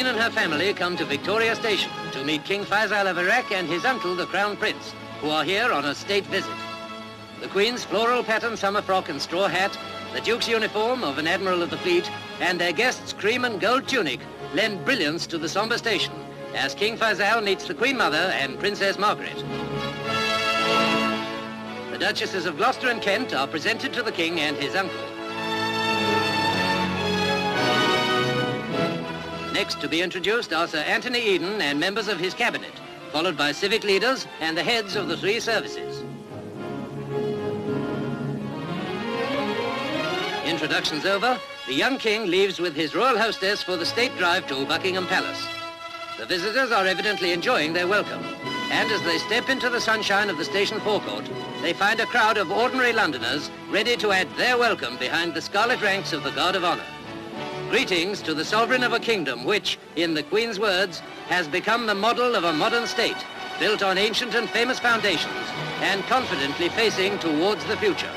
Queen and her family come to Victoria Station to meet King Faisal of Iraq and his uncle, the Crown Prince, who are here on a state visit. The Queen's floral pattern summer frock and straw hat, the Duke's uniform of an Admiral of the Fleet, and their guest's cream and gold tunic lend brilliance to the somber station as King Faisal meets the Queen Mother and Princess Margaret. The Duchesses of Gloucester and Kent are presented to the King and his uncle. Next to be introduced are Sir Anthony Eden and members of his cabinet, followed by civic leaders and the heads of the three services. Introductions over, the young king leaves with his royal hostess for the state drive to Buckingham Palace. The visitors are evidently enjoying their welcome, and as they step into the sunshine of the station forecourt, they find a crowd of ordinary Londoners ready to add their welcome behind the scarlet ranks of the Guard of Honor. Greetings to the sovereign of a kingdom which, in the Queen's words, has become the model of a modern state, built on ancient and famous foundations and confidently facing towards the future.